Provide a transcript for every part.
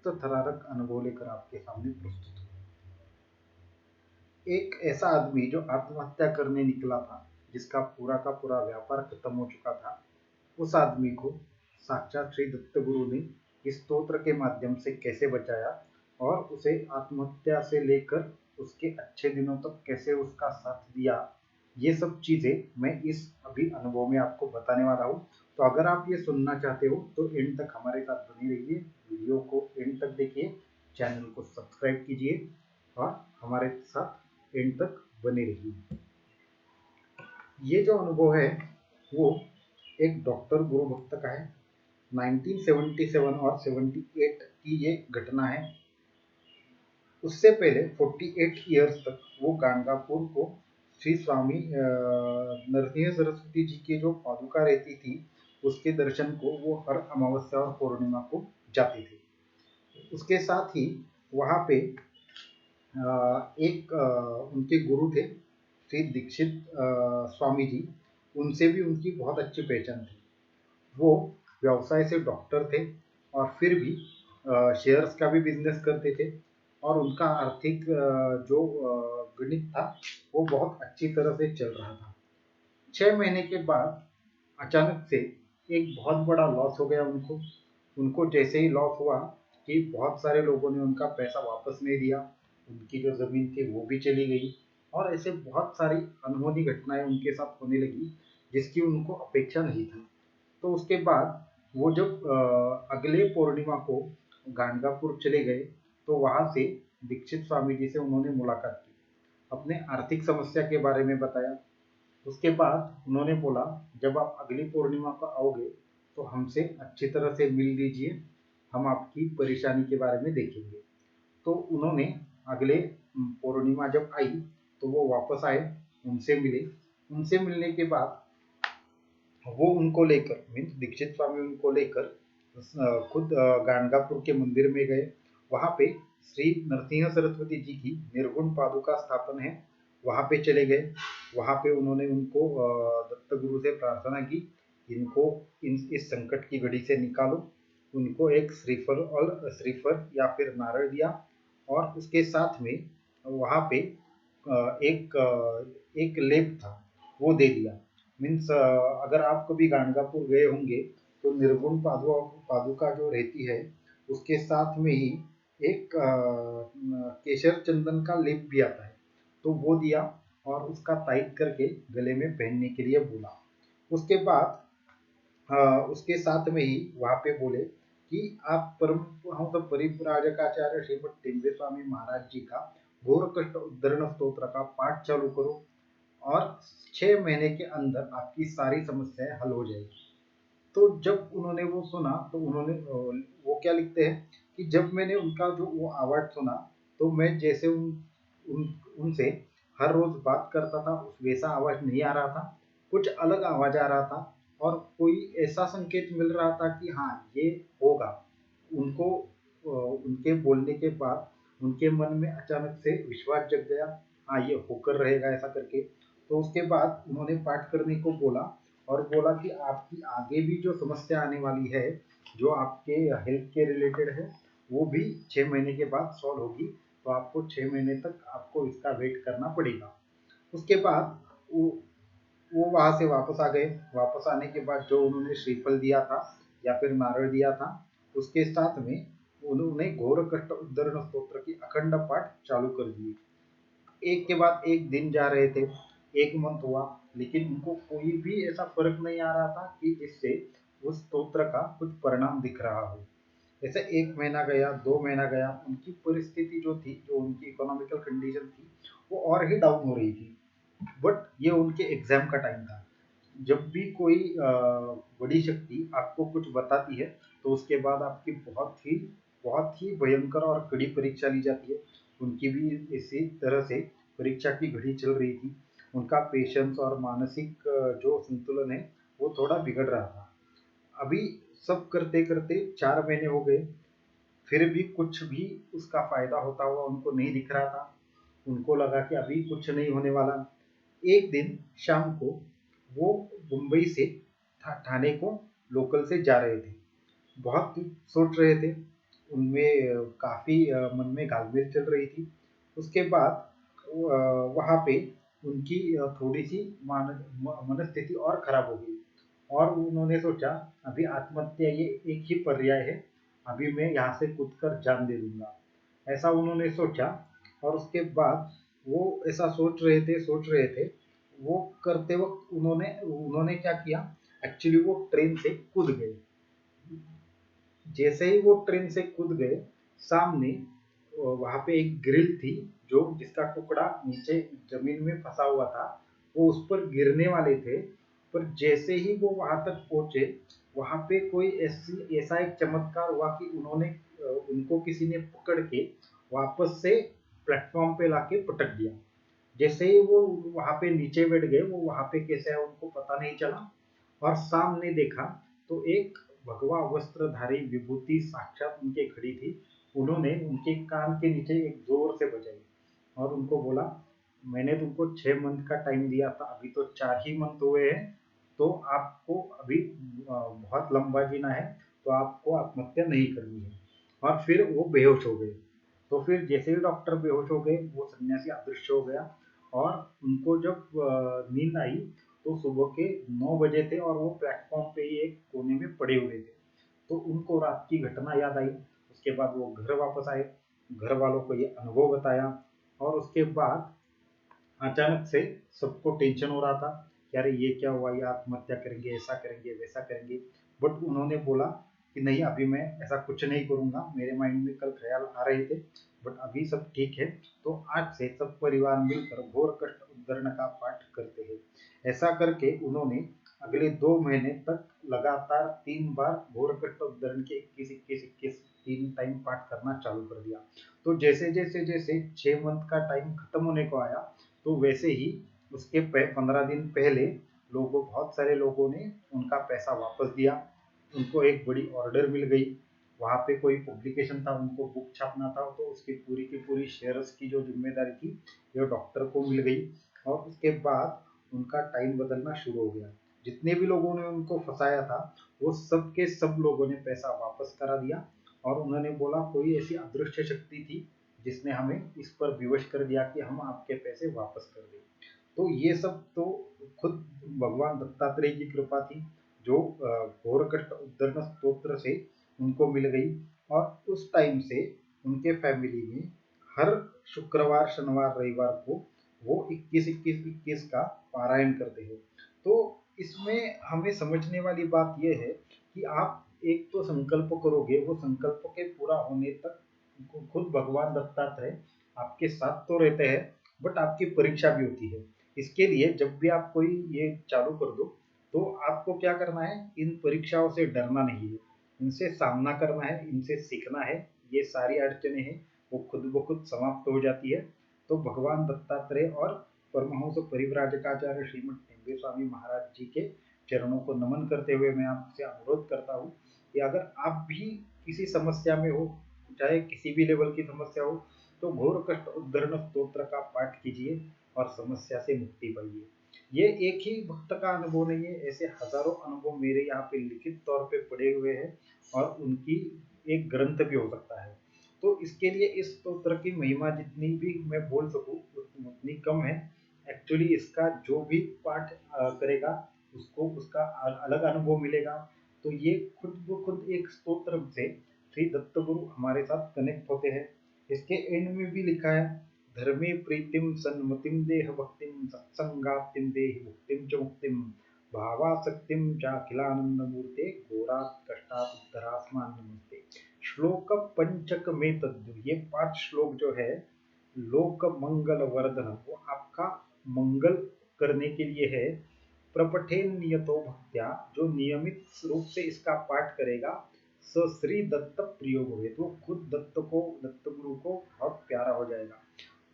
अत्यंत थरारक अनुभव लेकर आपके सामने प्रस्तुत हूँ। एक ऐसा आदमी जो आत्महत्या करने निकला था, जिसका पूरा का पूरा व्यापार खत्म हो चुका था, उस आदमी को साक्षात श्री दत्त गुरु ने इस स्तोत्र के माध्यम से कैसे बचाया और उसे आत्महत्या से लेकर उसके अच्छे दिनों तक कैसे उसका साथ दिया, ये सब चीजें मैं इस अभी अनुभव में आपको बताने वाला हूँ। तो अगर आप ये सुनना चाहते हो तो एंड तक हमारे साथ बने रहिए, वीडियो को एंड तक देखिए, चैनल को सब्सक्राइब कीजिए और हमारे साथ एंड तक बने रहिए। ये जो अनुभव है वो एक डॉक्टर गुरु भक्त का है। 1977 और 78 की ये घटना है। उससे पहले 48 ईयर्स तक वो गाणगापुर को श्री स्वामी नरसिंह सरस्वती जी की जो पादुका रहती थी उसके दर्शन को वो हर अमावस्या और पूर्णिमा को जाते थे। उसके साथ ही वहाँ पे एक उनके गुरु थे श्री दीक्षित स्वामी जी, उनसे भी उनकी बहुत अच्छी पहचान थी। वो व्यवसाय से डॉक्टर थे और फिर भी शेयर्स का भी बिजनेस करते थे और उनका आर्थिक जो गणित था वो बहुत अच्छी तरह से चल रहा था। 6 महीने के बाद अचानक से एक बहुत बड़ा लॉस हो गया उनको। उनको जैसे ही लॉस हुआ कि बहुत सारे लोगों ने उनका पैसा वापस नहीं दिया, उनकी जो ज़मीन थी वो भी चली गई और ऐसे बहुत सारी अनहोनी घटनाएं उनके साथ होने लगी जिसकी उनको अपेक्षा नहीं थी। तो उसके बाद वो जब अगले पूर्णिमा को गाणगापुर चले गए तो वहाँ से दीक्षित स्वामी जी से उन्होंने मुलाकात की, अपने आर्थिक समस्या के बारे में बताया। उसके बाद उन्होंने बोला जब आप अगली पूर्णिमा को आओगे तो हमसे अच्छी तरह से मिल लीजिए, हम आपकी परेशानी के बारे में देखेंगे। तो उन्होंने अगले पूर्णिमा जब आई तो वो वापस आए, उनसे मिले। उनसे मिलने के बाद वो उनको लेकर मीन्स दीक्षित स्वामी उनको लेकर खुद गाणगापुर के मंदिर में गए। वहाँ पे श्री नरसिंह सरस्वती जी की निर्गुण पादुका स्थापन है, वहाँ पे चले गए। वहाँ पे उन्होंने उनको दत्त गुरु से प्रार्थना की, इनको इस संकट की घड़ी से निकालो। उनको एक श्रीफल या फिर नारळ दिया और उसके साथ में वहाँ पे एक लेप था वो दे दिया। मीन्स अगर आप कभी गाणगापुर गए होंगे तो निर्गुण पादुका जो रहती है उसके साथ में ही एक केशर चंदन का लेप भी आता है, तो वो दिया और उसका ताइट करके गले में पहनने के लिए बोला। उसके बाद उसके साथ में ही वहाँ पे बोले कि आप परमहंस परिव्राजकाचार्य श्रीमद टेम्बे स्वामी महाराज जी का घोर कष्ट उद्धरण स्तोत्र का पाठ चालू करो और 6 महीने के अंदर आपकी सारी समस्याएं हल हो जाएगी। तो जब उन्होंने वो सुना तो उन्होंने वो क्या लिखते हैं कि जब मैंने उनका जो वो आवाज सुना तो मैं जैसे उनसे हर रोज बात करता था उस वैसा आवाज नहीं आ रहा था, कुछ अलग आवाज आ रहा था और कोई ऐसा संकेत मिल रहा था कि हाँ ये होगा। उनको उनके बोलने के बाद उनके मन में अचानक से विश्वास जग गया, हाँ ये होकर रहेगा ऐसा करके। तो उसके बाद उन्होंने पाठ करने को बोला और बोला कि आपकी आगे भी जो समस्या आने वाली है जो आपके हेल्थ के रिलेटेड है वो भी 6 महीने के बाद सॉल्व होगी, तो आपको 6 महीने तक आपको इसका वेट करना पड़ेगा। उसके बाद वो वहाँ से वापस आ गए। वापस आने के बाद जो उन्होंने श्रीफल दिया था या फिर नारळ दिया था उसके साथ में उन्होंने घोर कष्ट उद्धरण स्तोत्र की अखंड पाठ चालू कर दिए। एक के बाद एक दिन जा रहे थे, एक मंथ हुआ लेकिन उनको कोई भी ऐसा फर्क नहीं आ रहा था कि जिससे उस स्तोत्र का कुछ परिणाम दिख रहा हो। ऐसे 1 महीना गया, 2 महीना गया, उनकी परिस्थिति जो थी, जो उनकी इकोनॉमिकल कंडीशन थी वो और ही डाउन हो रही थी। बट ये उनके एग्जाम का टाइम था। जब भी कोई बड़ी शक्ति आपको कुछ बताती है तो उसके बाद आपकी बहुत ही भयंकर और कड़ी परीक्षा ली जाती है। उनकी भी इसी तरह से परीक्षा की घड़ी चल रही थी। उनका पेशेंस और मानसिक जो संतुलन है वो थोड़ा बिगड़ रहा था। अभी सब करते करते 4 महीने हो गए, फिर भी कुछ भी उसका फायदा होता हुआ उनको नहीं दिख रहा था। उनको लगा कि अभी कुछ नहीं होने वाला। एक दिन शाम को वो मुंबई से ठाणे को लोकल से जा रहे थे। बहुत सोच रहे थे, उनमें काफ़ी मन में घालमेल चल रही थी। उसके बाद वहाँ पे उनकी थोड़ी सी मनस्थिति और खराब हो गई और उन्होंने सोचा अभी आत्महत्या ये एक ही पर्याय है, अभी मैं यहाँ से कूद कर जान दे दूंगा, ऐसा उन्होंने सोचा। और उसके बाद वो ऐसा सोच रहे थे, वो करते वक्त उन्होंने उन्होंने क्या किया, एक्चुअली वो ट्रेन से कूद गए। जैसे ही वो ट्रेन से कूद गए, सामने वहां पे एक ग्रिल थी जो जिसका टुकड़ा नीचे जमीन में फंसा हुआ था, वो उस पर गिरने वाले थे। पर जैसे ही वो वहां तक पहुंचे, वहां पे कोई ऐसी ऐसा एक चमत्कार हुआ कि उनको किसी ने पकड़ के वापस से प्लेटफॉर्म पे लाके पटक दिया। जैसे ही वो वहां पे नीचे बैठ गए, वो वहां पे कैसे है उनको पता नहीं चला। और सामने देखा तो एक भगवा वस्त्रधारी विभूति साक्षात उनके खड़ी थी। उन्होंने उनके कान के नीचे एक जोर से बजाई और उनको बोला, मैंने तुमको 6 मंथ का टाइम दिया था, अभी तो 4 ही मंथ हुए हैं, तो आपको अभी बहुत लंबा जीना है, तो आपको आत्महत्या नहीं करनी है। और फिर वो बेहोश हो गए। तो फिर जैसे ही डॉक्टर बेहोश हो गए, वो सन्यासी अदृश्य हो गया। और उनको जब नींद आई तो सुबह के 9 बजे थे और वो प्लेटफॉर्म पे ही एक कोने में पड़े हुए थे। तो उनको रात की घटना याद आई। उसके बाद वो घर वापस आए, घर वालों को ये अनुभव बताया। और उसके बाद अचानक से सबको टेंशन हो रहा था कि अरे ये क्या हुआ, ये आत्महत्या करेंगे, ऐसा करेंगे, वैसा करेंगे। बट उन्होंने बोला कि नहीं, अभी मैं ऐसा कुछ नहीं करूंगा, मेरे माइंड में कल ख्याल आ रहे थे, बट अभी सब ठीक है। तो आज से सब परिवार मिलकर घोर कष्ट उद्धरण का पाठ करते हैं। ऐसा करके उन्होंने अगले 2 महीने तक लगातार 3 बार घोर कष्ट उद्धरण के 21 21 21 3 टाइम पाठ करना चालू कर दिया। तो जैसे 6 मंथ का टाइम खत्म होने को आया, तो वैसे ही उसके 15 दिन पहले बहुत सारे लोगों ने उनका पैसा वापस दिया। उनको एक बड़ी ऑर्डर मिल गई। वहाँ पे कोई पब्लिकेशन था, उनको बुक छापना था, तो उसकी पूरी की पूरी शेयर्स की जो जिम्मेदारी थी वो डॉक्टर को मिल गई। और उसके बाद उनका टाइम बदलना शुरू हो गया। जितने भी लोगों ने उनको फंसाया था, वो सब के सब लोगों ने पैसा वापस करा दिया। और उन्होंने बोला कोई ऐसी अदृश्य शक्ति थी जिसने हमें इस पर विवश कर दिया कि हम आपके पैसे वापस कर दें। तो ये सब तो खुद भगवान दत्तात्रेय की कृपा थी, जो घोर कष्ट उद्धरण स्तोत्र से उनको मिल गई। और उस टाइम से उनके फैमिली में हर शुक्रवार, शनिवार, रविवार को वो 21 21 21 का पारायण करते हैं। तो इसमें हमें समझने वाली बात यह है कि आप एक तो संकल्प करोगे, वो संकल्प के पूरा होने तक खुद भगवान दत्तात्रेय आपके साथ तो रहते हैं, बट आपकी परीक्षा भी होती है। इसके लिए जब भी आप कोई ये चालू कर दो, तो आपको क्या करना है, इन परीक्षाओं से डरना नहीं है, इनसे सामना करना है, इनसे सीखना है। ये सारी अड़चने हैं वो खुद ब खुद समाप्त हो जाती है। तो भगवान दत्तात्रेय और परमहंस परिव्राजकाचार्य श्रीमद टेम्बे स्वामी महाराज जी के चरणों को नमन करते हुए मैं आपसे अनुरोध करता हूँ कि अगर आप भी किसी समस्या में हो, चाहे किसी भी लेवल की समस्या हो, तो घोर कष्ट उद्धरण स्तोत्र का पाठ कीजिए और समस्या से मुक्ति पाइए। ये एक ही भक्त का अनुभव नहीं है, ऐसे हजारों अनुभव मेरे यहाँ पे लिखित तौर पे पड़े हुए हैं और उनकी एक ग्रंथ भी हो सकता है। तो इसके लिए इस स्तोत्र की महिमा जितनी भी मैं बोल सकूं उतनी कम है। एक्चुअली इसका जो भी पाठ करेगा, उसको उसका अलग अनुभव मिलेगा। तो ये खुद ब खुद एक स्तोत्र से श्री दत्त गुरु हमारे साथ कनेक्ट होते हैं। इसके एंड में भी लिखा है, धर्मे प्रीतिम सन्मतिम देह भक्तिम सत्संगाप्तिम देहि मुक्तिम च मुक्तिम भावासक्तिम चाखिलानंद मूर्ते घोरात कष्टात उद्धरास्मान नमस्ते। श्लोक पंचक में तद्दु, ये 5 श्लोक जो है लोक मंगल वर्धन, वो आपका मंगल करने के लिए है। प्रपठेन नियतो भक्त्या, जो नियमित रूप से इसका पाठ करेगा, स श्री दत्त प्रियो भवेत्, तो खुद दत्त गुरु को बहुत प्यारा हो जाएगा।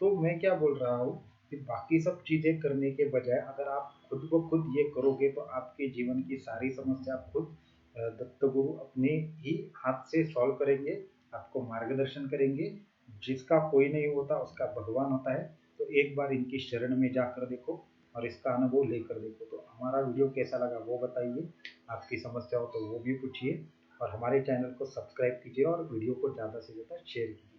तो मैं क्या बोल रहा हूँ कि बाकी सब चीजें करने के बजाय अगर आप खुद ब खुद ये करोगे, तो आपके जीवन की सारी समस्या खुद दत्त गुरु अपने ही हाथ से सॉल्व करेंगे, आपको मार्गदर्शन करेंगे। जिसका कोई नहीं होता उसका भगवान होता है। तो एक बार इनकी शरण में जाकर देखो और इसका अनुभव लेकर देखो। तो हमारा वीडियो कैसा लगा वो बताइए, आपकी समस्या हो तो वो भी पूछिए। और हमारे चैनल को सब्सक्राइब कीजिए और वीडियो को ज़्यादा से ज़्यादा शेयर कीजिए।